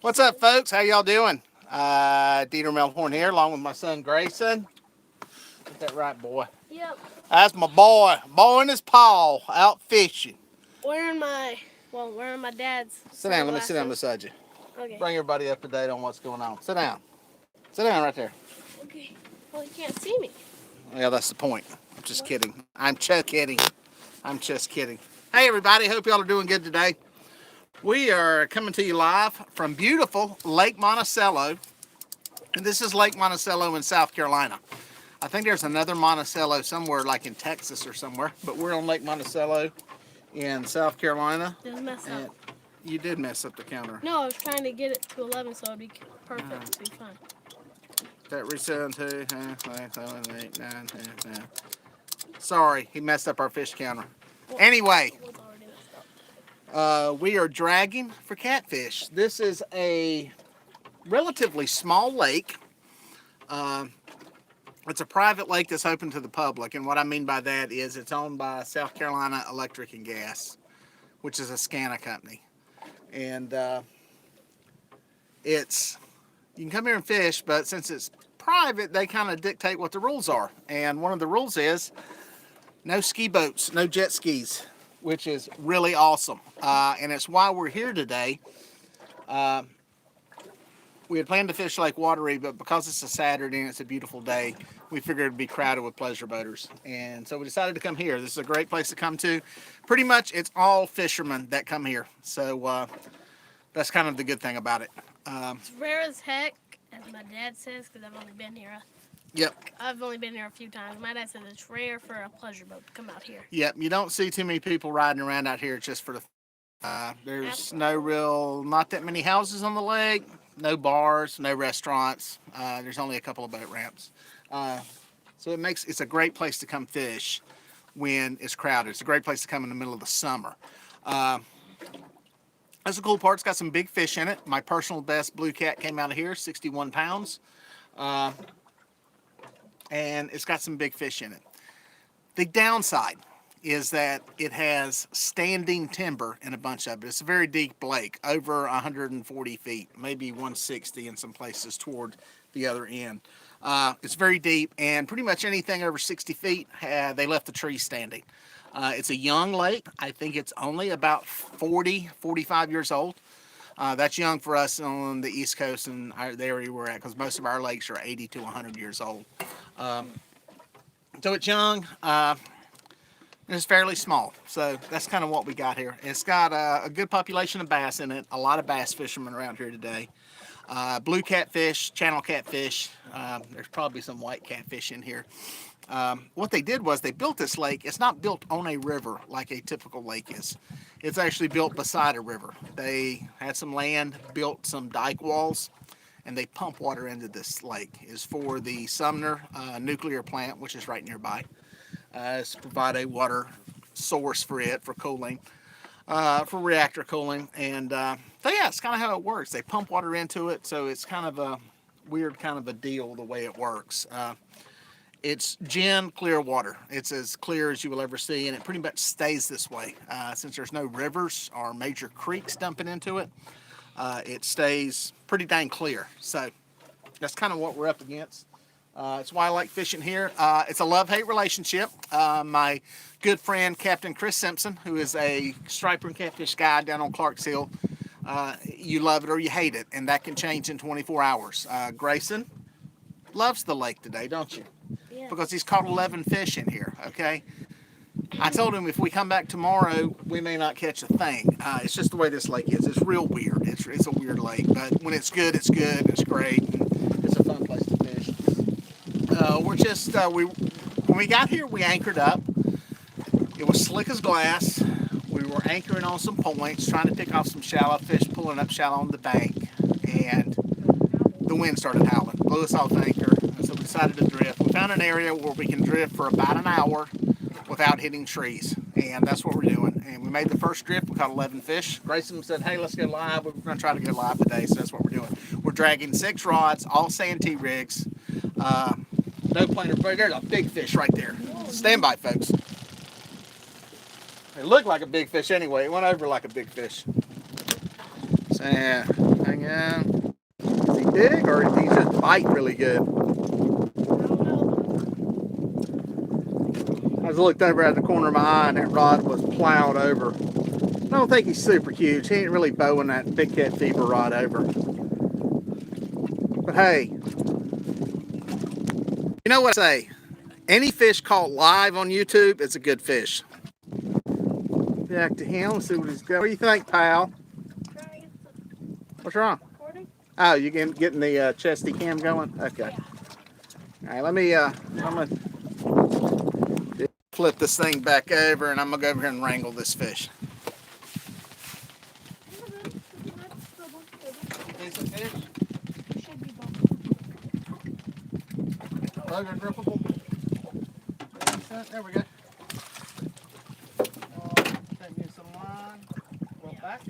What's up, folks? How y'all doing? Dieter Melhorn here, along with my son Grayson. Get that right, boy. Yep. That's my boy. Boy and his paw out fishing. Wearing my dad's. Sit down. Let me sit down beside you. Okay. Bring everybody up to date on what's going on. Sit down. Sit down right there. Okay. Well, you can't see me. Yeah, that's the point. I'm just kidding. I'm just kidding. I'm just kidding. Hey, everybody. Hope y'all are doing good today. We are coming to you live from beautiful Lake Monticello. And this is Lake Monticello in South Carolina. I think there's another Monticello somewhere like in Texas or somewhere, but we're on Lake Monticello in South Carolina. Didn't mess up. You did mess up the counter. No, I was trying to get it to 11 so it'd be perfect. It'd be fine. That reset 2, 5, 7, 8, 9, 10, 10. Sorry, he messed up our fish counter. Anyway, we are dragging for catfish. This is a relatively small lake. It's a private lake that's open to the public, and what I mean by that is it's owned by South Carolina Electric and Gas, which is a SCANA company. And you can come here and fish, but since it's private, they kind of dictate what the rules are. And one of the rules is no ski boats, no jet skis, which is really awesome. And it's why we're here today. We had planned to fish Lake Watery, but because it's a Saturday and it's a beautiful day, we figured it'd be crowded with pleasure boaters. And so we decided to come here. This is a great place to come to. Pretty much it's all fishermen that come here. So that's kind of the good thing about it. It's rare as heck, as my dad says, because I've only been here. Yep. I've only been here a few times. My dad says it's rare for a pleasure boat to come out here. Yep. You don't see too many people riding around out here just for the there's not that many houses on the lake, no bars, no restaurants. There's only a couple of boat ramps. So it's a great place to come fish when it's crowded. It's a great place to come in the middle of the summer. That's the cool part. It's got some big fish in it. My personal best blue cat came out of here, 61 pounds. And it's got some big fish in it. The downside is that it has standing timber in a bunch of it. It's a very deep lake, over 140 feet, maybe 160 in some places toward the other end. It's very deep, and pretty much anything over 60 feet, they left the trees standing. It's a young lake. I think it's only about 45 years old. That's young for us on the East Coast and the area we're at, because most of our lakes are 80 to 100 years old. So it's young. It's fairly small, so that's kind of what we got here. It's got a good population of bass in it, a lot of bass fishermen around here today. Blue catfish, channel catfish, there's probably some white catfish in here. What they did was they built this lake. It's not built on a river like a typical lake is. It's actually built beside a river. They had some land, built some dike walls, and they pump water into this lake. It's for the Sumner nuclear plant, which is right nearby. It's to provide a water source for it, for cooling, for reactor cooling. And so yeah, it's kind of how it works. They pump water into it, so it's kind of a weird kind of a deal the way it works. It's gin clear water. It's as clear as you will ever see, and it pretty much stays this way. Since there's no rivers or major creeks dumping into it, it stays pretty dang clear. So that's kind of what we're up against. It's why I like fishing here. It's a love-hate relationship. My good friend, Captain Chris Simpson, who is a striper and catfish guide down on Clark's Hill, you love it or you hate it, and that can change in 24 hours. Grayson loves the lake today, don't you? Yeah. Because he's caught 11 fish in here, okay? I told him if we come back tomorrow, we may not catch a thing. It's just the way this lake is. It's real weird. It's a weird lake, but when it's good, it's good. It's great. And it's a fun place to fish. When we got here, we anchored up. It was slick as glass. We were anchoring on some points, trying to pick off some shallow fish, pulling up shallow on the bank, and the wind started howling, blew us off anchor, and so we decided to drift. We found an area where we can drift for about an hour without hitting trees, and that's what we're doing. And we made the first drift. We caught 11 fish. Grayson said, hey, let's go live. We're going to try to go live today, so that's what we're doing. We're dragging 6 rods, all santee rigs. No planer. There's a big fish right there. Stand by, folks. It looked like a big fish anyway. It went over like a big fish. So, hang on. big, or did he just bite really good? I don't know. I just looked over at the corner of my eye and that rod was plowed over. I don't think he's super huge. He ain't really bowing that big cat fever rod over. But hey, you know what I say? Any fish caught live on YouTube is a good fish. Back to him, let's see what he's got. What do you think, pal? What's wrong? Recording? Oh, you getting the chesty cam going? Okay. Yeah. All right, I'm gonna flip this thing back over and I'm gonna go over here and wrangle this fish. Decent fish? Should be Bugger grippable. There we go. Take me some line. Roll back.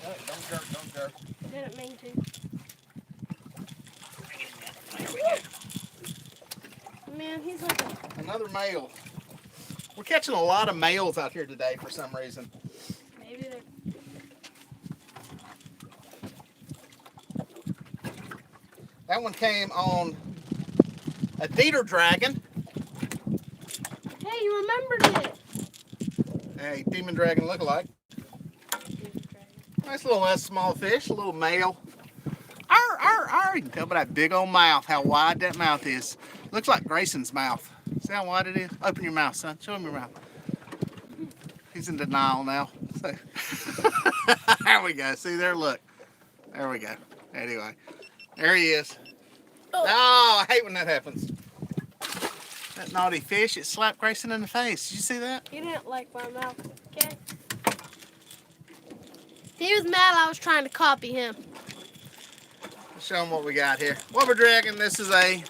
Oh, don't jerk, don't jerk. Didn't mean to. Man, he's like Another male. We're catching a lot of males out here today for some reason. maybe they're. That one came on a Dieter dragon. Hey, you remembered it. A demon dragon lookalike. Nice little small fish, a little male. Arr, arr, arr. You can tell by that big old mouth how wide that mouth is. Looks like Grayson's mouth. See how wide it is? Open your mouth, son. Show him your mouth. He's in denial now. So. There we go. See there? Look. There we go. Anyway, there he is. Oh, I hate when that happens. That naughty fish, it slapped Grayson in the face. Did you see that? He didn't like my mouth, okay? He was mad I was trying to copy him. Let's show him what we got here. Wobber dragon, this is a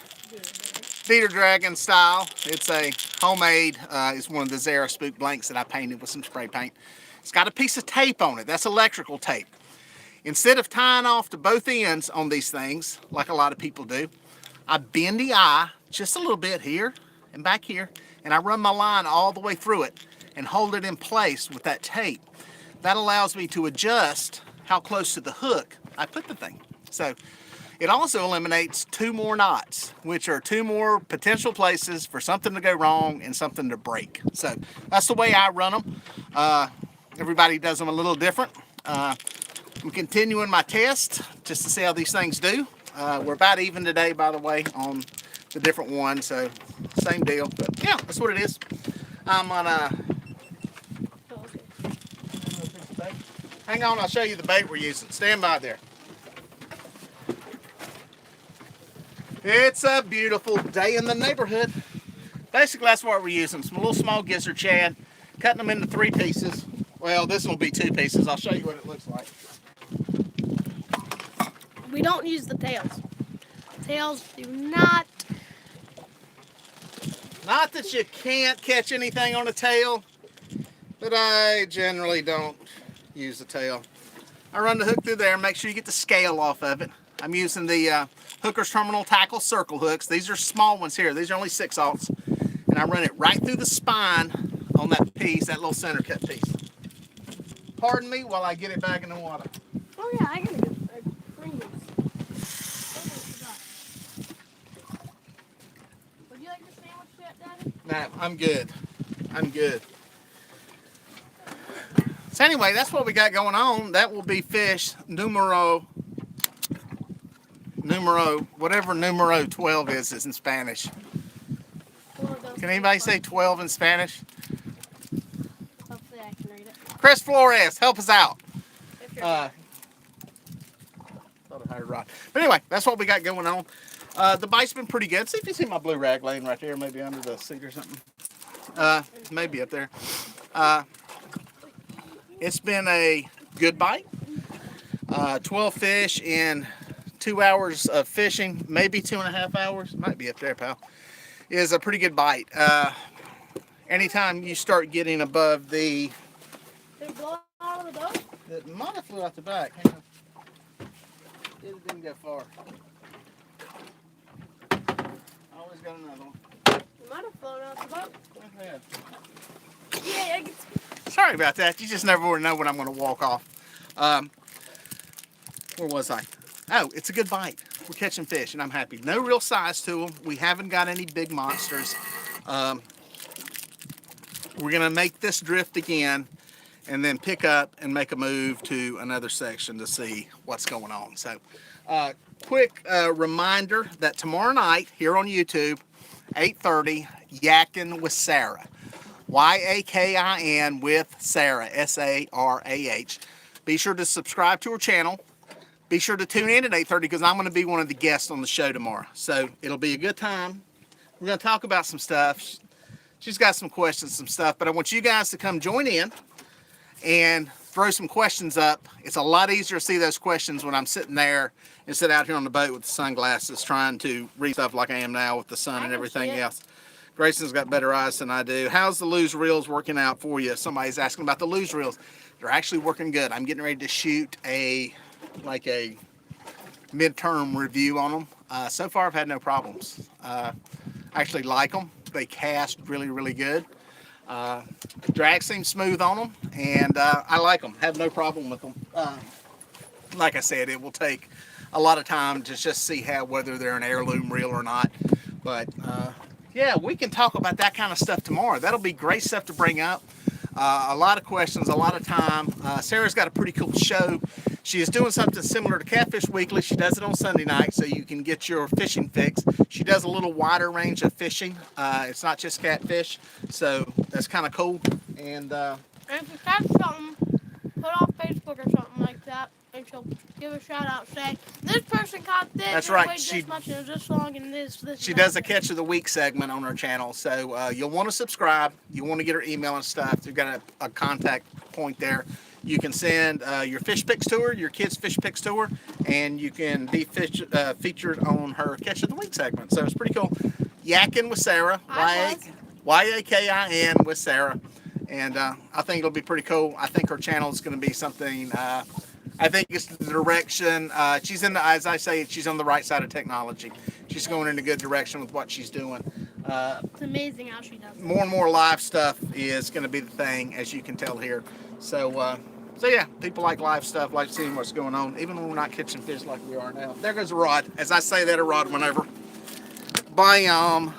Dieter dragon style. It's a homemade, it's one of the Zara spook blanks that I painted with some spray paint. It's got a piece of tape on it. That's electrical tape. Instead of tying off to both ends on these things, like a lot of people do, I bend the eye just a little bit here and back here, and I run my line all the way through it and hold it in place with that tape. That allows me to adjust how close to the hook I put the thing. So it also eliminates 2 more knots, which are 2 more potential places for something to go wrong and something to break. So that's the way I run them. Everybody does them a little different. I'm continuing my test just to see how these things do. We're about even today, by the way, on the different ones, so same deal. But yeah, that's what it is. I'm gonna hang on. I'll show you the bait we're using. Stand by there. It's a beautiful day in the neighborhood. Basically, that's what we're using. Some little small gizzard shad, cutting them into 3 pieces. Well, this will be 2 pieces. I'll show you what it looks like. We don't use the tails. Tails do not. Not that you can't catch anything on a tail, but I generally don't use the tail. I run the hook through there, make sure you get the scale off of it. I'm using the Hooker's Terminal Tackle circle hooks. These are small ones here. These are only 6/0. And I run it right through the spine on that piece, that little center cut piece. Pardon me while I get it back in the water. Oh yeah, I gotta get Pringles. Would you like the sandwich yet, Daddy? Nah, I'm good. I'm good. So anyway, that's what we got going on. That will be fish numero, whatever numero 12 is in Spanish. Can anybody say 12 in Spanish? Hopefully I can read it. Chris Flores, help us out. If you're Thought I heard right. But anyway, that's what we got going on. The bite's been pretty good. See if you see my blue rag laying right there, maybe under the seat or something. Maybe up there. It's been a good bite. 12 fish in 2 hours of fishing, maybe 2.5 hours. Might be up there, pal. Is a pretty good bite. Anytime you start getting above the... Did it blow out of the boat? It might have flew out the back. Hang on. It didn't go far. I always got another one. It might have flown out the boat. Yeah, I can... Sorry about that. You just never know when I'm going to walk off. Where was I? Oh, it's a good bite. we're catching fish, and I'm happy. No real size to them. We haven't got any big monsters. We're going to make this drift again and then pick up and make a move to another section to see what's going on. So, quick reminder that tomorrow night here on YouTube, 8:30, Yakin with Sarah. YAKIN with Sarah, SARAH. Be sure to subscribe to her channel. Be sure to tune in at 8:30 because I'm going to be one of the guests on the show tomorrow. So it'll be a good time. We're going to talk about some stuff. She's got some questions, some stuff, but I want you guys to come join in and throw some questions up. It's a lot easier to see those questions when I'm sitting there and sit out here on the boat with the sunglasses trying to read stuff like I am now with the sun and everything else. Grayson's got better eyes than I do. How's the luge reels working out for you? Somebody's asking about the luge reels. They're actually working good. I'm getting ready to shoot a midterm review on them. So far, I've had no problems. I actually like them. They cast really, really good. Drag seems smooth on them, and I like them. Have no problem with them. Like I said, it will take a lot of time to just see whether they're an heirloom reel or not. But yeah, we can talk about that kind of stuff tomorrow. That'll be great stuff to bring up. A lot of questions, a lot of time. Sarah's got a pretty cool show. She is doing something similar to Catfish Weekly. She does it on Sunday night so you can get your fishing fix. She does a little wider range of fishing. It's not just catfish, so that's kind of cool. And if you catch something, put on Facebook or something like that, and she'll give a shout out. Say, this person caught this. That's right. Weighed this much and this long and this. She does a catch of the week segment on her channel, so you'll want to subscribe. You want to get her email and stuff. You've got a contact point there. You can send your fish pics to her, your kids' fish pics to her, and you can be featured on her catch of the week segment. So it's pretty cool. Yakin with Sarah, YAKIN with Sarah, and I think it'll be pretty cool. I think her channel is going to be something. I think it's the direction. She's in the, as I say, she's on the right side of technology. She's going in a good direction with what she's doing. It's amazing how she does it. More and more live stuff is going to be the thing, as you can tell here. So, so yeah, people like live stuff, like seeing what's going on, even when we're not catching fish like we are now. There goes a rod. As I say that, a rod went over. Bam.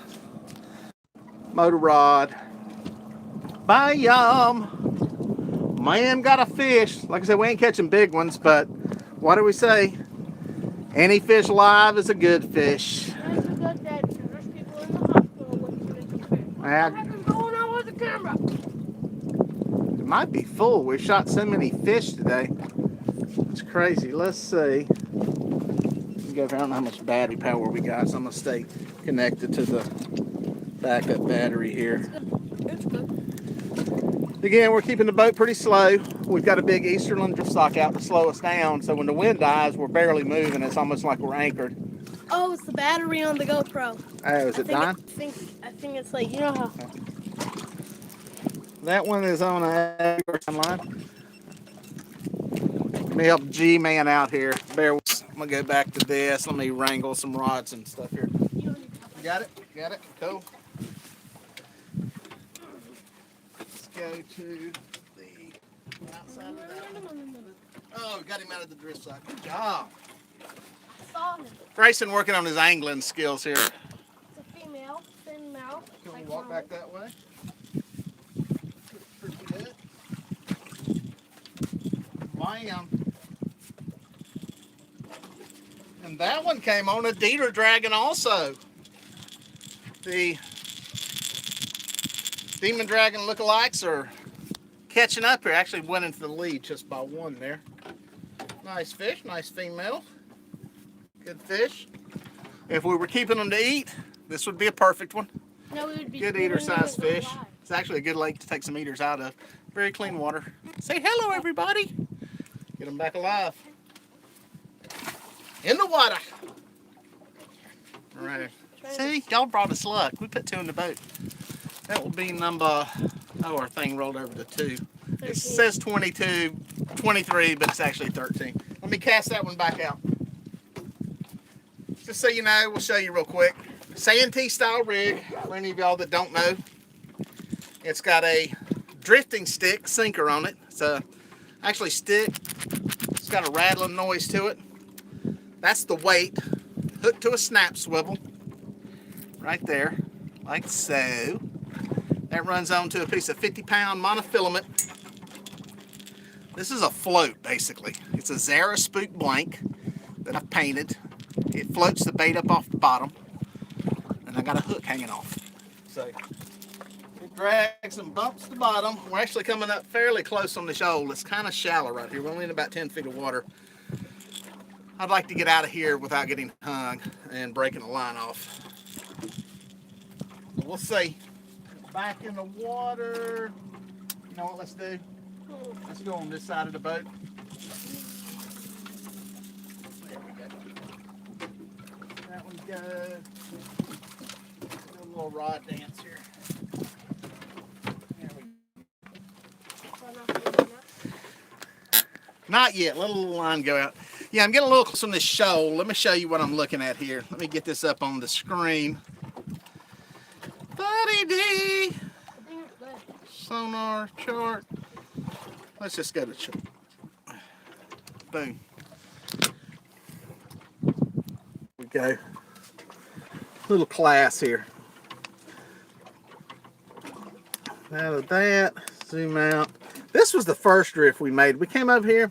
Motor rod. Bam. Man got a fish. Like I said, we ain't catching big ones, but what do we say? Any fish live is a good fish. That's a good day because there's people in the hospital looking for fish. What the heck is going on with the camera? It might be full. We shot so many fish today. It's crazy. Let's see. I don't know how much battery power we got, so I'm going to stay connected to the backup battery here. It's good. Again, we're keeping the boat pretty slow. We've got a big Easterland drift stock out to slow us down, so when the wind dies, we're barely moving. It's almost like we're anchored. Oh, it's the battery on the GoPro. Oh, is it dying? I think it's like, you know how. That one is on a line. Let me help G-Man out here. Bear with us. I'm going to go back to this. Let me wrangle some rods and stuff here. You got it? Got it? Cool. Let's go to the outside of that. Oh, we got him out of the drift side. Good job. I saw him. Grayson working on his angling skills here. It's a female, thin mouth. Can we walk back that way? Pretty good. Bam. And that one came on a Dieter dragon also. The Demon Dragon lookalikes are catching up here. Actually went into the lead just by one there. Nice fish, nice female. Good fish. If we were keeping them to eat, this would be a perfect one. No, we would be Good eater size fish. It's actually a good lake to take some eaters out of. Very clean water. Say hello, everybody. Get them back alive. In the water. All right. See, y'all brought us luck. We put 2 in the boat. That will be number, oh, our thing rolled over to 2. 13. It says 22, 23, but it's actually 13. Let me cast that one back out. Just so you know, we'll show you real quick. Santee style rig, for any of y'all that don't know. It's got a drifting stick sinker on it. It's a actually stick. It's got a rattling noise to it. That's the weight. hooked to a snap swivel right there, like so. That runs onto a piece of 50-pound monofilament. This is a float, basically. It's a Zara Spook blank that I've painted. It floats the bait up off the bottom, and I got a hook hanging off. So it drags and bumps the bottom. We're actually coming up fairly close on the shoal. It's kind of shallow right here. We're only in about 10 feet of water. I'd like to get out of here without getting hung and breaking the line off. But we'll see. Back in the water. You know what let's do? Let's go on this side of the boat. There we go. That one goes. Do a little rod dance here. There we go. Not yet. Let a little line go out. Yeah, I'm getting a little close on this shoal. Let me show you what I'm looking at here. Let me get this up on the screen. Buddy D. Sonar chart. Let's just go to chart. Boom. We go. Little class here. Out of that, zoom out. This was the first drift we made. We came over here,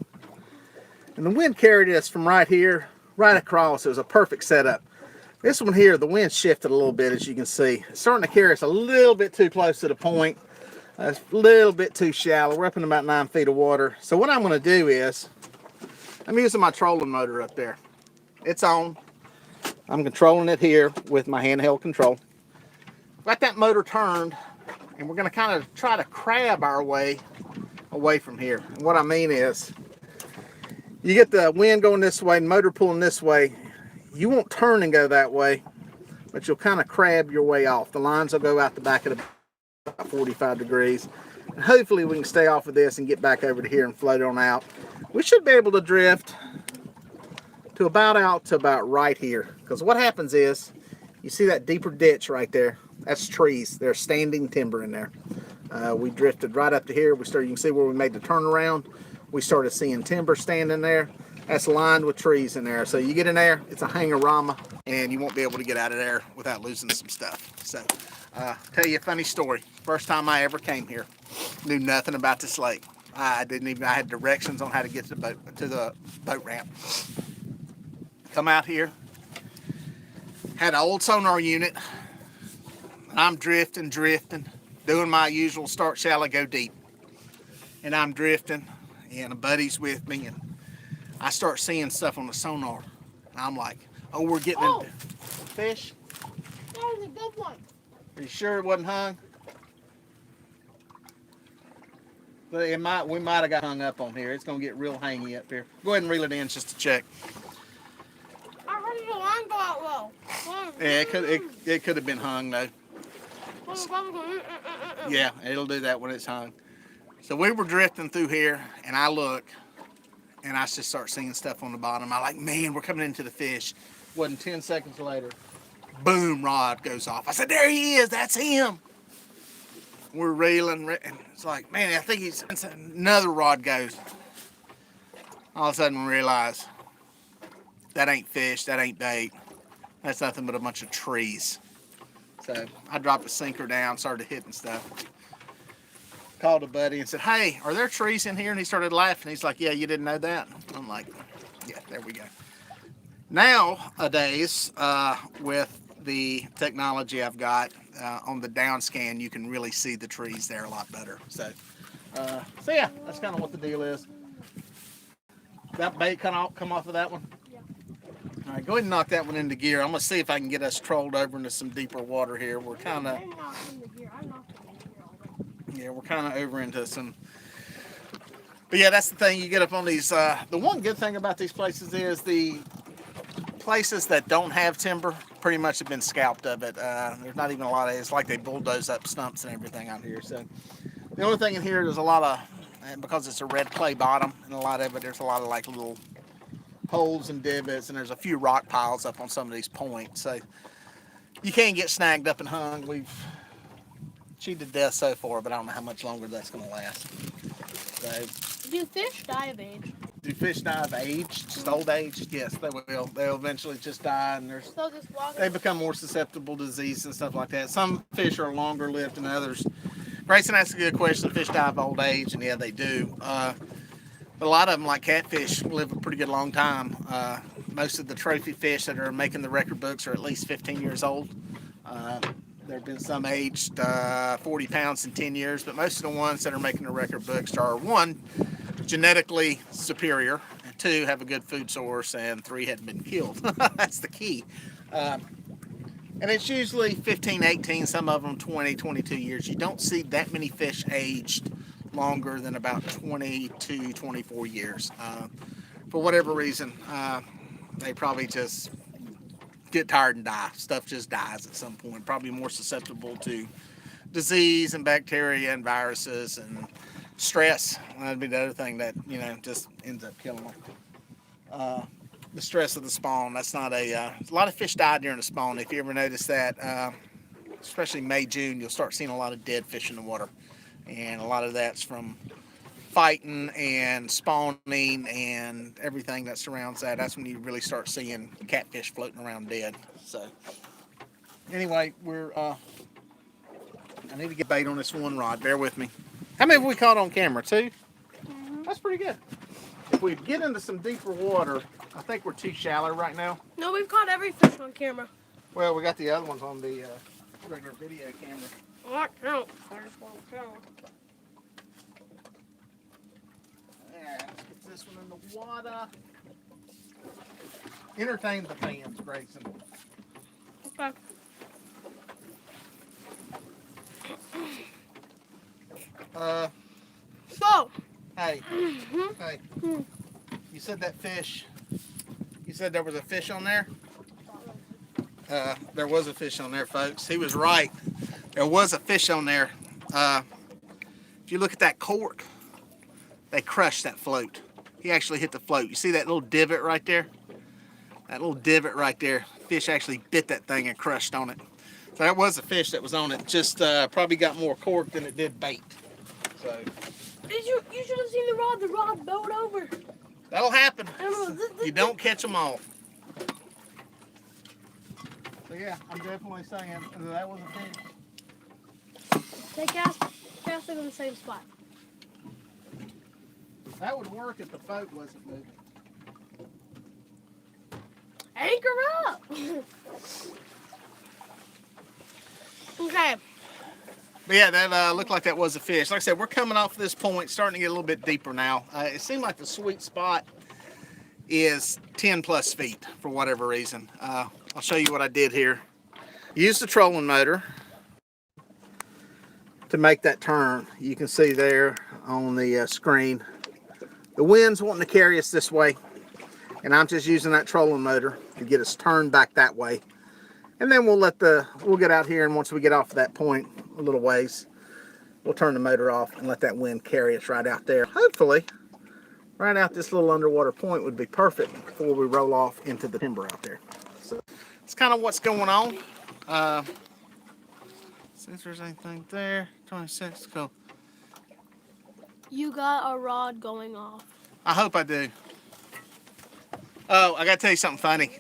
and the wind carried us from right here, right across. It was a perfect setup. This one here, the wind shifted a little bit, as you can see. It's starting to carry us a little bit too close to the point. It's a little bit too shallow. We're up in about 9 feet of water. So what I'm going to do is, I'm using my trolling motor up there. It's on. I'm controlling it here with my handheld control. Got that motor turned, and we're going to kind of try to crab our way away from here. And what I mean is, you get the wind going this way, and motor pulling this way. You won't turn and go that way, but you'll kind of crab your way off. The lines will go out the back of the about 45 degrees. And hopefully we can stay off of this and get back over to here and float on out. We should be able to drift to about right here. Because what happens is, you see that deeper ditch right there? That's trees. There's standing timber in there. We drifted right up to here. You can see where we made the turnaround. We started seeing timber standing there. That's lined with trees in there. So you get in there, it's a hangorama, and you won't be able to get out of there without losing some stuff. So, tell you a funny story. First time I ever came here, knew nothing about this lake. I had directions on how to get to the boat ramp. Come out here, had an old sonar unit, and I'm drifting, doing my usual start shallow, go deep. And I'm drifting, and a buddy's with me, and I start seeing stuff on the sonar. And I'm like, oh, we're getting into fish. That was a good one. Are you sure it wasn't hung? But we might have got hung up on here. It's gonna get real hangy up here. Go ahead and reel it in just to check. I heard the line go out low. Yeah, it could have been hung though. Yeah, it'll do that when it's hung. So we were drifting through here, and I look, and I just start seeing stuff on the bottom. I'm like, man, we're coming into the fish. Wasn't 10 seconds later, boom, rod goes off. I said, there he is, that's him. We're reeling, and it's like, man, I think another rod goes. All of a sudden we realize, that ain't fish, that ain't bait. That's nothing but a bunch of trees. So I dropped a sinker down, started hitting stuff. Called a buddy and said, hey, are there trees in here? And he started laughing. He's like, yeah, you didn't know that? I'm like, yeah, there we go. Nowadays, with the technology I've got on the down scan, you can really see the trees there a lot better. So yeah, that's kind of what the deal is. That bait come off of that one? Yeah. All right, go ahead and knock that one into gear. I'm going to see if I can get us trolled over into some deeper water here. We're kind of... Yeah, we're kind of over into some... But yeah, that's the thing. You get up on these... the one good thing about these places is the places that don't have timber pretty much have been scalped of it. There's not even a lot of... It's like they bulldoze up stumps and everything out here. So the only thing in here, there's a lot of... Because it's a red clay bottom, and a lot of it, there's a lot of like little holes and divots, and there's a few rock piles up on some of these points. So you can get snagged up and hung. We've cheated to death so far, but I don't know how much longer that's going to last. So, do fish die of age? Do fish die of age, just old age? Yes, they will. They'll eventually just die, and So just walk. they become more susceptible to disease and stuff like that. Some fish are longer lived than others. Grayson asked a good question. Fish die of old age, and yeah, they do. But a lot of them, like catfish, live a pretty good long time. Most of the trophy fish that are making the record books are at least 15 years old. There have been some aged 40 pounds in 10 years, but most of the ones that are making the record books are, one, genetically superior, and two, have a good food source, and three, hadn't been killed. That's the key. And it's usually 15, 18, some of them 20, 22 years. You don't see that many fish aged longer than about 22, 24 years. For whatever reason, they probably just get tired and die. Stuff just dies at some point. Probably more susceptible to disease and bacteria and viruses and stress. That'd be the other thing that, just ends up killing them. The stress of the spawn. That's not a lot of fish die during the spawn. If you ever notice that, especially May, June, you'll start seeing a lot of dead fish in the water. And a lot of that's from fighting and spawning and everything that surrounds that. That's when you really start seeing catfish floating around dead. So anyway, I need to get bait on this one rod. Bear with me. How many have we caught on camera? 2? Mm-hmm. That's pretty good. If we get into some deeper water, I think we're too shallow right now. No, we've caught every fish on camera. Well, we got the other ones on the regular video camera. I don't. I just won't count. Yeah, let's get this one in the water. Entertain the fans, Grayson. Okay. So. Hey. Hey. You said that fish. You said there was a fish on there? There was a fish on there, folks. He was right. There was a fish on there. If you look at that cork, they crushed that float. He actually hit the float. You see that little divot right there? That little divot right there. Fish actually bit that thing and crushed on it. So that was a fish that was on it. Just probably got more cork than it did bait. So. You should have seen the rod. The rod bowed over. That'll happen. You don't catch them all. So yeah, I'm definitely saying that was a fish. They cast it in the same spot. That would work if the boat wasn't moving. Anchor up! Okay. But yeah, that looked like that was a fish. Like I said, we're coming off this point, starting to get a little bit deeper now. It seemed like the sweet spot is 10 plus feet for whatever reason. I'll show you what I did here. Use the trolling motor to make that turn. You can see there on the screen. The wind's wanting to carry us this way, and I'm just using that trolling motor to get us turned back that way. And then we'll get out here, and once we get off of that point a little ways, we'll turn the motor off and let that wind carry us right out there. Hopefully, right out this little underwater point would be perfect before we roll off into the timber out there. So it's kind of what's going on. See if there's anything there. 26, go. You got a rod going off. I hope I do. Oh, I got to tell you something funny. Is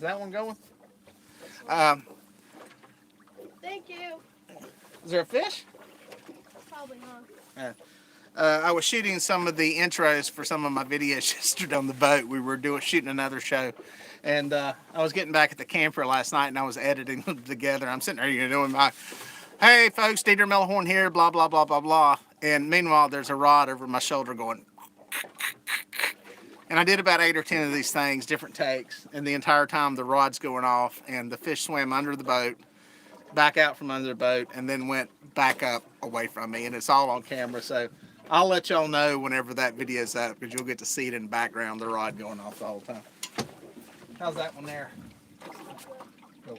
that one going? Thank you. Is there a fish? Probably not. I was shooting some of the intros for some of my videos yesterday on the boat. We were shooting another show. And I was getting back at the camper last night, and I was editing them together. I'm sitting there, doing my, hey, folks, Dieter Melhorn here, blah, blah, blah, blah, blah. And meanwhile, there's a rod over my shoulder going. And I did about 8 or 10 of these things, different takes. And the entire time, the rod's going off, and the fish swam under the boat, back out from under the boat, and then went back up away from me. And it's all on camera, so I'll let y'all know whenever that video's up, because you'll get to see it in the background, the rod going off the whole time. How's that one there? Cool.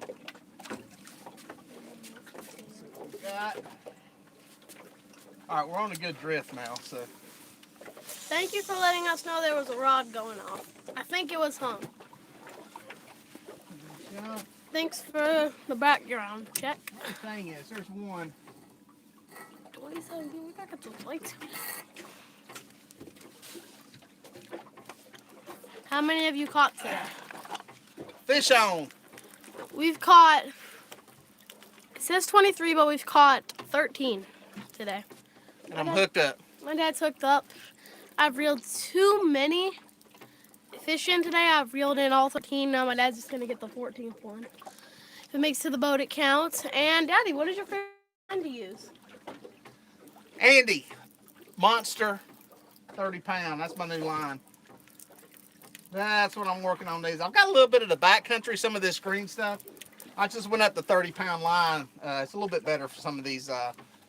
All right, we're on a good drift now, so. Thank you for letting us know there was a rod going off. I think it was hung. Yeah. Thanks for the background check. The thing is, there's one. 27, we gotta get the lights. How many have you caught today? Fish on. We've caught, it says 23, but we've caught 13 today. And I'm hooked up. My dad's hooked up. I've reeled too many fish in today. I've reeled in all 13. Now my dad's just going to get the 14th one. If it makes it to the boat, it counts. And Daddy, what is your favorite line to use? Andy, monster, 30 pound. That's my new line. That's what I'm working on these. I've got a little bit of the backcountry, some of this green stuff. I just went up the 30-pound line. It's a little bit better for some of these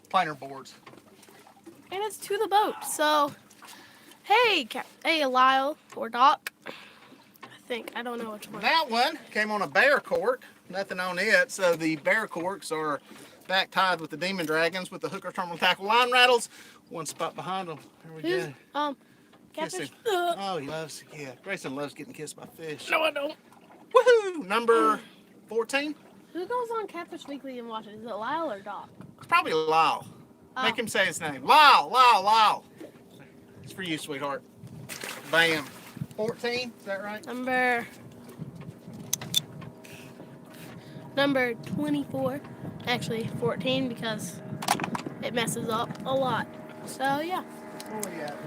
planer boards. And it's to the boat. So, hey, Lyle or Doc. I don't know which one. That one came on a bear cork. Nothing on it. So the bear corks are back tied with the demon dragons with the hooker terminal tackle line rattles. One spot behind them. There we go. Catfish. Oh, he loves, yeah. Grayson loves getting kissed by fish. No, I don't. Woohoo! Number 14? Who goes on Catfish Weekly and watches? Is it Lyle or Doc? It's probably Lyle. Make him say his name. Lyle. It's for you, sweetheart. Bam. 14, is that right? Number 24. Actually, 14 because it messes up a lot. So, yeah. What we got here?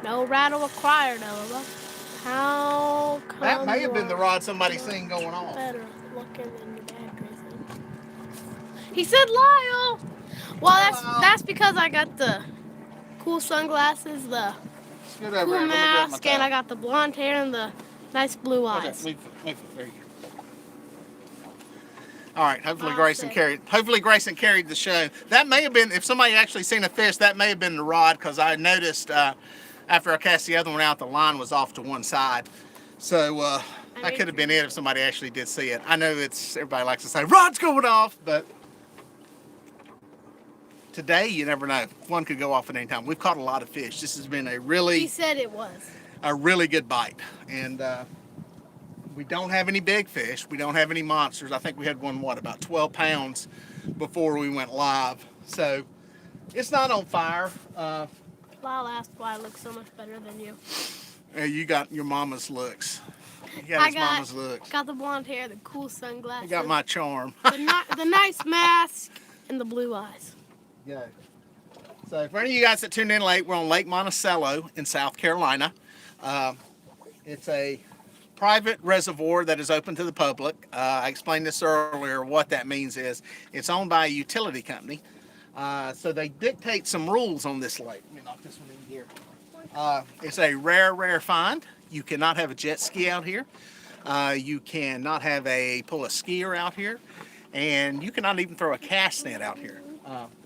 No rattle required, Ella. How come That may have been the rod somebody seen going off. better looking than your dad, Grayson? He said Lyle! Well, that's because I got the cool sunglasses, the Scoot over cool here. Let me grab my mask, and towel. I got the blonde hair and the nice blue Okay, eyes. move it. There you go. All right. Hopefully I'll Grayson carried the show. That may have been, if somebody actually seen a fish, that may have been the rod, because I noticed after I cast the other one out, the line was off to one side. So that could have been it if somebody actually did see it. I know everybody likes to say rod's going off, but today you never know. One could go off at any time. We've caught a lot of fish. This has been He said it was. a really good bite, and we don't have any big fish. We don't have any monsters. I think we had one, about 12 pounds before we went live. So it's not on fire. Lyle asked why I look so much better than you. You got your mama's looks. You got his mama's looks. Got the blonde hair, the cool sunglasses. You got my charm. the nice mask, and the blue eyes. Go. So for any of you guys that tuned in late, we're on Lake Monticello in South Carolina. It's a private reservoir that is open to the public. I explained this earlier. What that means is it's owned by a utility company. So they dictate some rules on this lake. Let me knock this one in here. It's a rare find. You cannot have a jet ski out here. You cannot pull a skier out here. And you cannot even throw a cast net out here.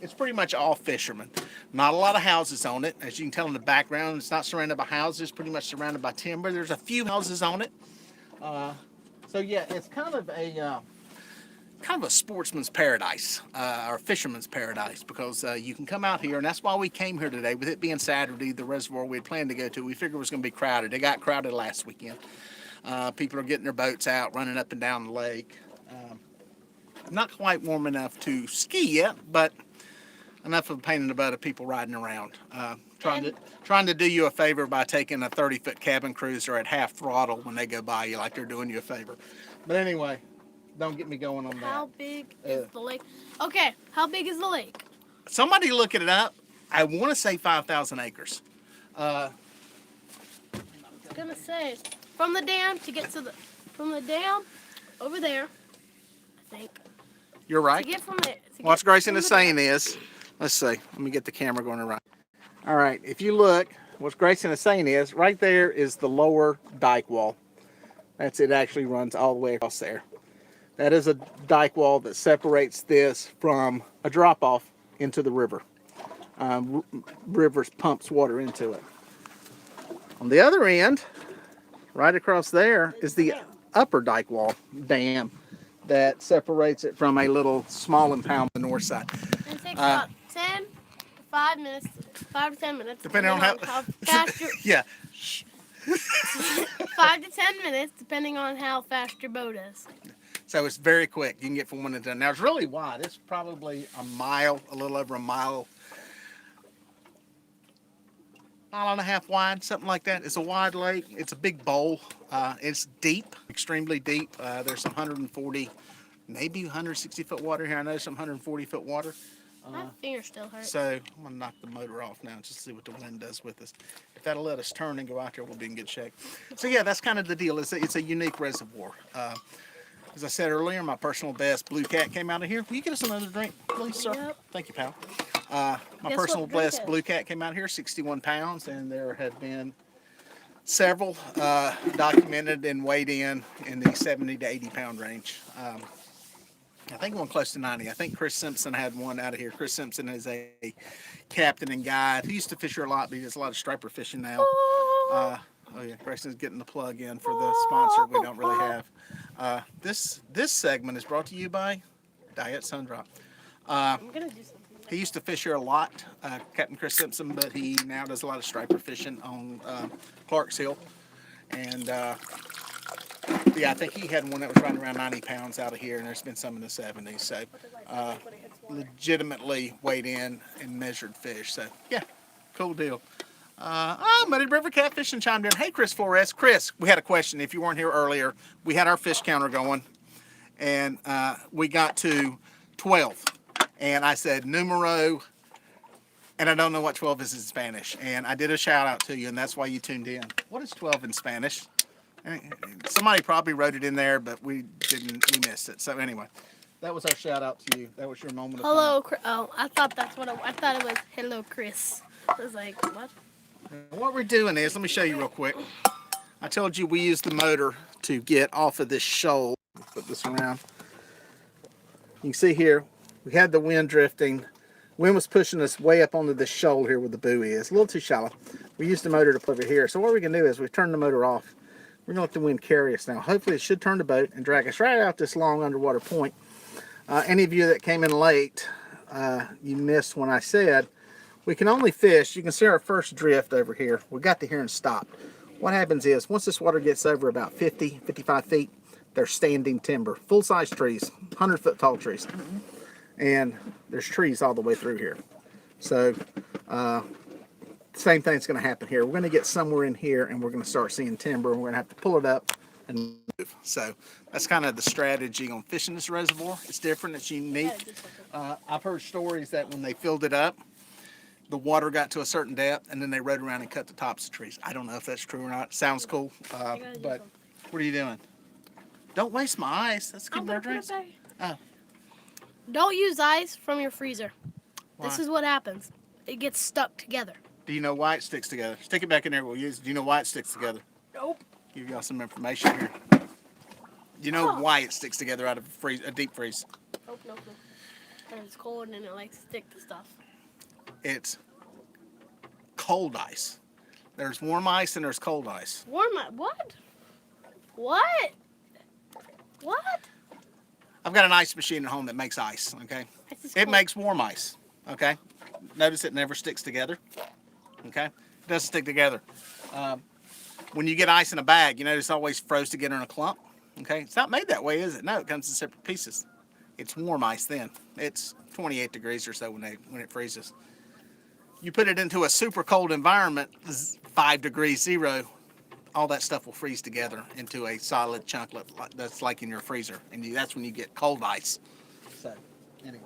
It's pretty much all fishermen. Not a lot of houses on it. As you can tell in the background, it's not surrounded by houses, pretty much surrounded by timber. There's a few houses on it. So yeah, it's kind of a sportsman's paradise, or fisherman's paradise, because you can come out here, and that's why we came here today. With it being Saturday, the reservoir we had planned to go to, we figured it was going to be crowded. It got crowded last weekend. People are getting their boats out, running up and down the lake. Not quite warm enough to ski yet, but enough of a pain in the butt of people riding around. Trying to do you a favor by taking a 30-foot cabin cruiser at half throttle when they go by you, like they're doing you a favor. But anyway, don't get me going on that. How big is the lake? Okay, how big is the lake? Somebody looking it up. I want to say 5,000 acres. I was gonna say from the dam from the dam over there, I think. You're right. To get from it. What Grayson is saying is, let's see. Let me get the camera going around. All right. If you look, what Grayson is saying is, right there is the lower dike wall. That's it. Actually runs all the way across there. That is a dike wall that separates this from a drop off into the river. Rivers pumps water into it. On the other end, right across there, is the upper dike wall dam that separates it from a little small impound on the north side. It takes about 5 to 10 minutes. Depending on how fast your, yeah. 5 to 10 minutes, depending on how fast your boat is. So it's very quick. You can get from one to done. Now it's really wide. It's probably a little over a mile. mile and a half wide, something like that. It's a wide lake. It's a big bowl. It's deep, extremely deep. There's some 140, maybe 160 foot water here. I know some 140 foot water. My finger still hurts. So I'm gonna knock the motor off now just to see what the wind does with us. If that'll let us turn and go out there, we'll be in good shape. So yeah, that's kind of the deal. It's a unique reservoir. As I said earlier, my personal best blue cat came out of here. Will you get us another drink, please, sir? Yep. Thank you, pal. My Guess personal what the drink best is? blue cat came out here, 61 pounds, and there have been several documented and weighed in the 70 to 80 pound range. I think one close to 90. I think Chris Simpson had one out of here. Chris Simpson is a captain and guide. He used to fish here a lot, but he does a lot of striper fishing now. Oh yeah, Preston's getting the plug in for the sponsor we don't really have. This segment is brought to you by Diet Sundrop. I'm gonna do something. He used to fish here a lot, Captain Chris Simpson, but he now does a lot of striper fishing on Clark's Hill. And yeah, I think he had one that was running around 90 pounds out of here, and there's been some in the 70s. So legitimately weighed in and measured fish. So yeah, cool deal. Muddy River Catfishing chimed in. Hey, Chris Flores. Chris, we had a question. If you weren't here earlier, we had our fish counter going, and we got to 12. And I said numero, and I don't know what 12 is in Spanish. And I did a shout out to you, and that's why you tuned in. What is 12 in Spanish? Somebody probably wrote it in there, but we missed it. So anyway, that was our shout out to you. That was your moment of Hello, oh, I thought that's what I thought it was. Hello, Chris. I was like, what? What we're doing is, let me show you real quick. I told you we used the motor to get off of this shoal. Put this around. You can see here, we had the wind drifting. Wind was pushing us way up onto this shoal here where the buoy is. A little too shallow. We used the motor to put it here. So what we can do is we turn the motor off. We're going to let the wind carry us now. Hopefully it should turn the boat and drag us right out this long underwater point. Any of you that came in late, you missed when I said we can only fish. You can see our first drift over here. We got to here and stopped. What happens is once this water gets over about 50, 55 feet, they're standing timber. Full-size trees, 100-foot tall trees. And there's trees all the way through here. So same thing's going to happen here. We're going to get somewhere in here and we're going to start seeing timber, and we're going to have to pull it up and move. So that's kind of the strategy on fishing this reservoir. It's different, it's unique. I've heard stories that when they filled it up, the water got to a certain depth and then they rode around and cut the tops of trees. I don't know if that's true or not. Sounds cool, but what are you doing? Don't waste my ice. That's good our drinks. Oh. Don't use ice from your freezer. Why? This is what happens. It gets stuck together. Do you know why it sticks together? Stick it back in there. We'll use. Do you know why it sticks together? Nope. Give y'all some information here. You know why it sticks together out of a deep freeze? Nope. And it's cold and it likes to stick to stuff. It's cold ice. There's warm ice and there's cold ice. Warm ice? What? What? What? I've got an ice machine at home that makes ice, okay? It makes warm ice, okay? Notice it never sticks together, okay? It doesn't stick together. When you get ice in a bag, you notice it always froze together in a clump, okay? It's not made that way, is it? No, it comes in separate pieces. It's warm ice then. It's 28 degrees or so when it freezes. You put it into a super cold environment, 5 degrees, 0, all that stuff will freeze together into a solid chunk that's like in your freezer, and that's when you get cold ice. So, anyway,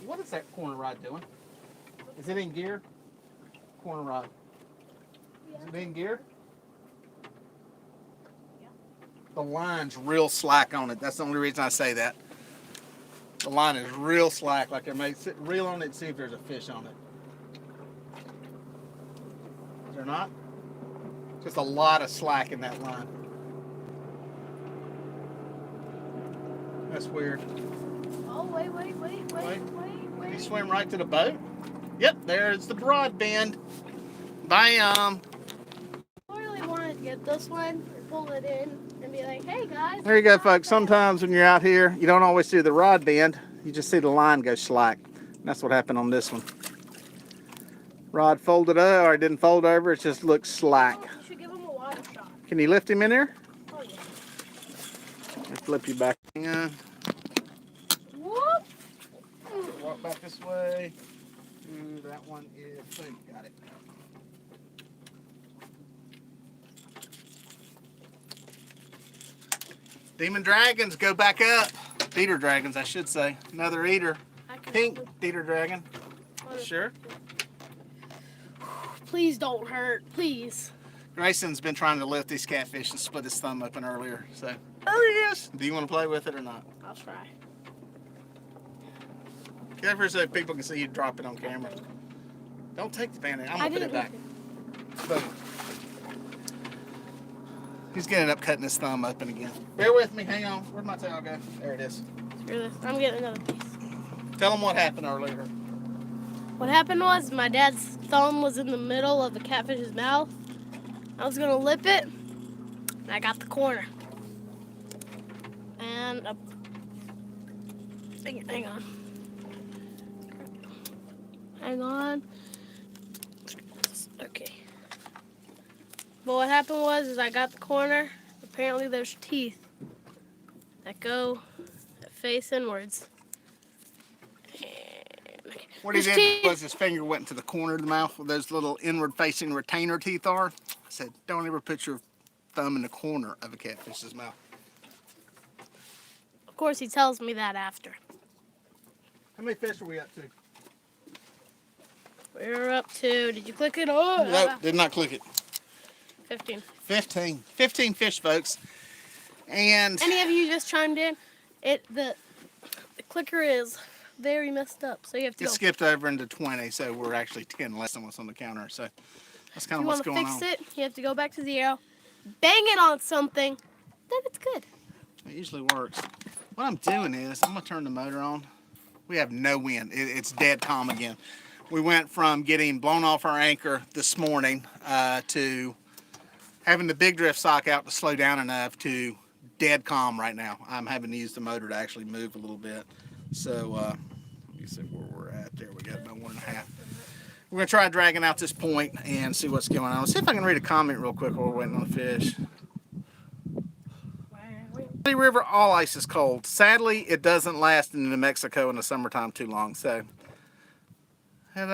what is that corner rod doing? Is it in gear? Corner rod. Is it in gear? Yeah. The line's real slack on it. That's the only reason I say that. The line is real slack, like reel on it and see if there's a fish on it. Is there not? Just a lot of slack in that line. That's weird. Oh, wait. You swim right to the boat? Yep, there's the broad bend. Bam. I really wanted to get this one and pull it in and be like, hey guys. There you go, folks. Sometimes when you're out here, you don't always see the rod bend. You just see the line go slack. And that's what happened on this one. Rod folded up, or it didn't fold over. It just looks slack. Oh, you should give him a water shot. Can you lift him in there? Oh, yeah. Let me flip you back. Hang on. Whoop. Walk back this way. That one is, boom, got it. Demon dragons, go back up. Beater dragons, I should say. Another eater. I can Pink hold it. beater dragon. Sure. Please don't hurt. Please. Grayson's been trying to lift these catfish and split his thumb open earlier. So there he is. Do you want to play with it or not? I'll try. Careful so people can see you drop it on camera. Don't take the band-aid. I'm going to put it back. Boom. He's going to end up cutting his thumb open again. Bear with me. Hang on. Where'd my tail go? There it is. Screw this. I'm getting another piece. Tell them what happened earlier. What happened was my dad's thumb was in the middle of the catfish's mouth. I was going to lip it, and I got the corner. And hang on. Hang on. Okay. But what happened was I got the corner. Apparently there's teeth that face inwards. What he did was his finger went into the corner of the mouth where those little inward-facing retainer teeth are. I said, don't ever put your thumb in the corner of a catfish's mouth. Of course, he tells me that after. How many fish are we up to? We're up to, did you click it? Oh, No, did not click it. 15. 15 fish, folks. And Any of you just chimed in? The clicker is very messed up, so you have to it go. skipped over into 20, so we're actually 10 less than what's on the counter. So that's kind If of you what's want to going fix on. it, you have to go back to 0, bang it on something, then it's good. It usually works. What I'm doing is I'm going to turn the motor on. We have no wind. It's dead calm again. We went from getting blown off our anchor this morning to having the big drift sock out to slow down enough to dead calm right now. I'm having to use the motor to actually move a little bit. So let me see where we're at there. We got about 1.5. We're going to try dragging out this point and see what's going on. Let's see if I can read a comment real quick while we're waiting on the fish. The river all ice is cold. Sadly, it doesn't last in New Mexico in the summertime too long. So, y'all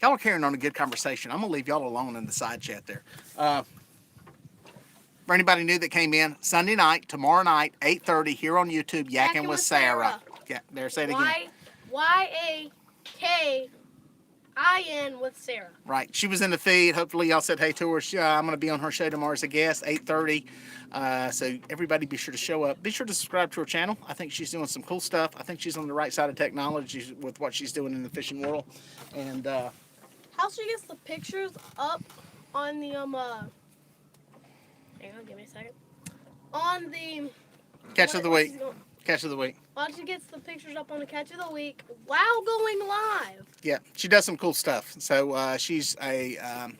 are carrying on a good conversation. I'm gonna leave y'all alone in the side chat there. For anybody new that came in, Sunday night, tomorrow night, 8:30 here on YouTube, Yakking with Sarah. Yeah, there, say it again. YAKIN with Sarah. Right. She was in the feed. Hopefully y'all said hey to her. I'm going to be on her show tomorrow as a guest, 8:30. So everybody be sure to show up. Be sure to subscribe to her channel. I think she's doing some cool stuff. I think she's on the right side of technology with what she's doing in the fishing world. And How she gets the pictures up on the hang on, give me a second. On the catch of the week. Catch of the week. How she gets the pictures up on the catch of the week while going live. Yeah, she does some cool stuff. So she's done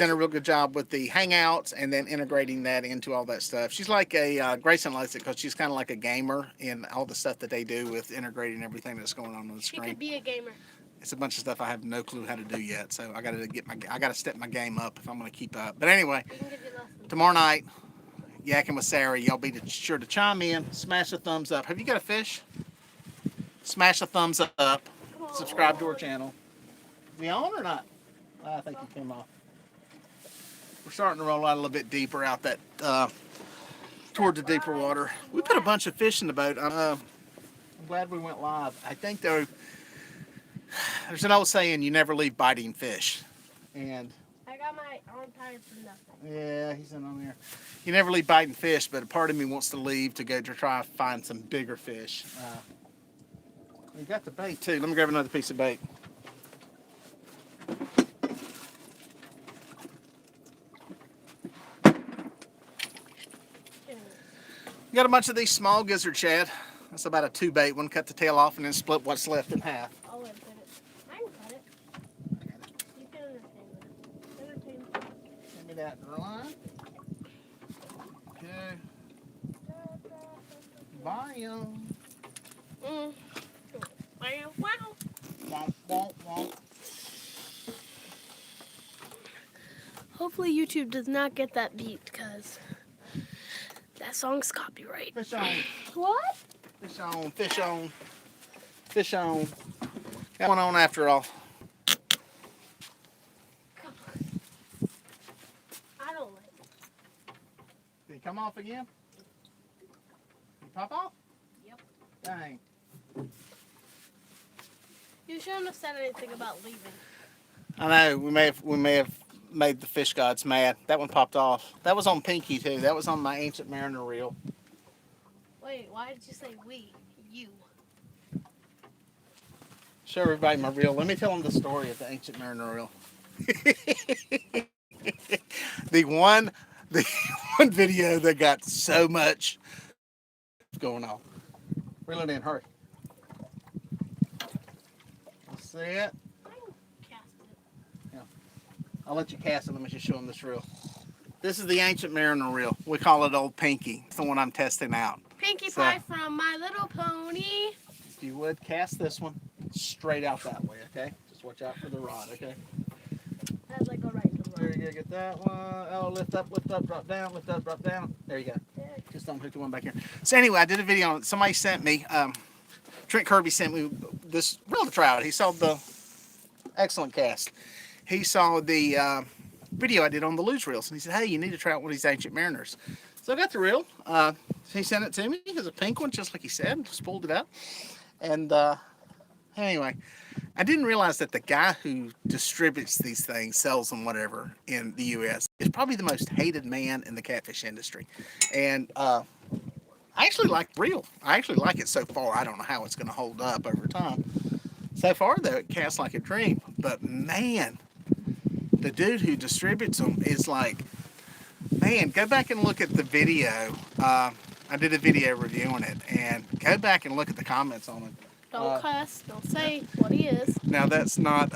a real good job with the hangouts and then integrating that into all that stuff. She's like a Grayson likes it because she's kind of like a gamer in all the stuff that they do with integrating everything that's going on the screen. She could be a gamer. It's a bunch of stuff I have no clue how to do yet. So I got to step my game up if I'm going to keep up. But anyway, tomorrow night, Yakking with Sarah. Y'all be sure to chime in, smash a thumbs up. Have you got a fish? Smash a thumbs up. Subscribe to our channel. Is he on or not? I think he came off. We're starting to roll out a little bit deeper out that toward the deeper water. We put a bunch of fish in the boat. I'm glad we went live. I think there's an old saying, you never leave biting fish. And I got my arm tired for nothing. yeah, he's in on there. You never leave biting fish, but a part of me wants to leave to go to try to find some bigger fish. We got the bait too. Let me grab another piece of bait. Got a bunch of these small gizzard shad. That's about a 2 bait one. Cut the tail off and then split what's left in half. I'll let it cut it. I can cut it. You can entertain me. Give me that line. Okay. Bye. Wow. Womp, womp, womp. Hopefully YouTube does not get that beat because that song's copyright. Fish on. What? Fish on. Fish on. Fish on. Got one on after all. Come on. I don't like it. come off again? Pop off? Yep. Dang. You shouldn't have said anything about leaving. I know, we may have made the fish gods mad. That one popped off. That was on Pinky too. That was on my Ancient Mariner reel. Wait, why did you say we? You. Show everybody my reel. Let me tell them the story of the Ancient Mariner reel. the one video that got so much going on. Reel it in, hurry. See it? Yeah. I'll let you cast it. Let me just show them this reel. This is the Ancient Mariner reel. We call it Old Pinky. It's the one I'm testing out. Pinkie Pie from My Little Pony. If you would, cast this one straight out that way, okay? Just watch out for the rod, okay? As I go right to the There right. you go, get that one. Oh, lift up, drop down, lift up, drop down. There you go. Just don't hook the one back here. So anyway, I did a video on it. Somebody sent me, Trent Kirby sent me this reel to try out. He saw the excellent cast. He saw the video I did on the luge reels, and he said, hey, you need to try out one of these Ancient Mariners. So I got the reel. He sent it to me. It was a pink one, just like he said. Just pulled it out. And anyway, I didn't realize that the guy who distributes these things, sells them, whatever, in the U.S. is probably the most hated man in the catfish industry. And I actually like the reel. I actually like it so far. I don't know how it's going to hold up over time. So far, though, it casts like a dream. But, man, the dude who distributes them is like, man, go back and look at the video. I did a video reviewing it, and go back and look at the comments on it. Don't cuss. Don't say what he is. Now, that's not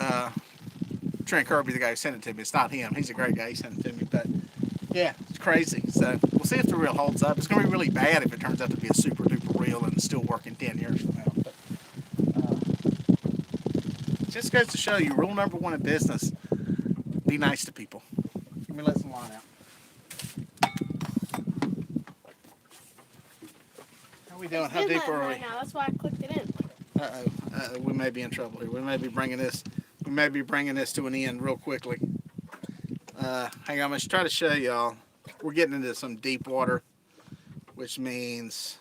Trent Kirby, the guy who sent it to me. It's not him. He's a great guy. He sent it to me. But, yeah, it's crazy. So, we'll see if the reel holds up. It's going to be really bad if it turns out to be a super-duper reel and it's still working 10 years from now. But, it just goes to show you, rule number one in business, be nice to people. Let me let some line out. How we doing? How deep are we? Right now. That's why I clicked it in. Uh-oh. We may be in trouble here. We may be bringing this to an end real quickly. Hang on, I'm going to try to show y'all. We're getting into some deep water, which means...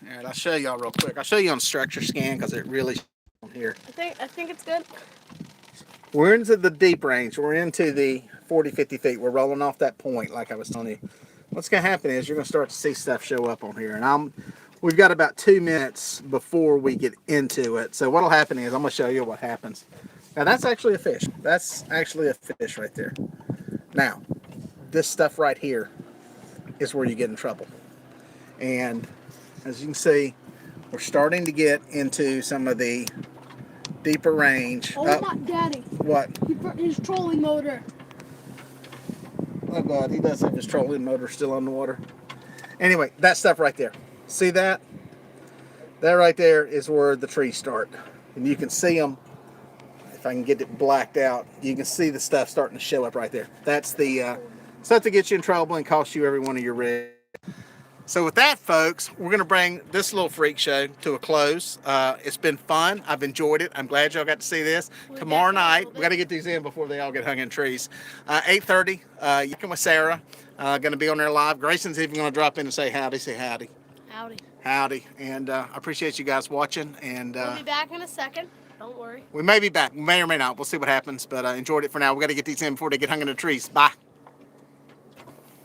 All right, I'll show y'all real quick. I'll show you on structure scan because it really here. I think it's good. We're into the deep range. We're into the 40, 50 feet. We're rolling off that point like I was telling you. What's going to happen is you're going to start to see stuff show up on here. And we've got about 2 minutes before we get into it. So what'll happen is I'm going to show you what happens. Now that's actually a fish. That's actually a fish right there. Now, this stuff right here is where you get in trouble. And as you can see, we're starting to get into some of the deeper range. Oh my, Daddy. What? His trolling motor. Oh God, he does have his trolling motor still on the water. Anyway, that stuff right there. See that? That right there is where the trees start. And you can see them. If I can get it blacked out, you can see the stuff starting to show up right there. That's the stuff that gets you in trouble and costs you every one of your rigs. So with that, folks, we're going to bring this little freak show to a close. It's been fun. I've enjoyed it. I'm glad y'all got to see this. Tomorrow night, we got to get these in before they all get hung in trees. 8:30, you can with Sarah. Going to be on there live. Grayson's even going to drop in and say howdy. Say howdy. Howdy. Howdy. And I appreciate you guys watching. And We'll be back in a second. Don't worry. We may be back. We may or may not. We'll see what happens. But I enjoyed it for now. We got to get these in before they get hung in the trees. Bye.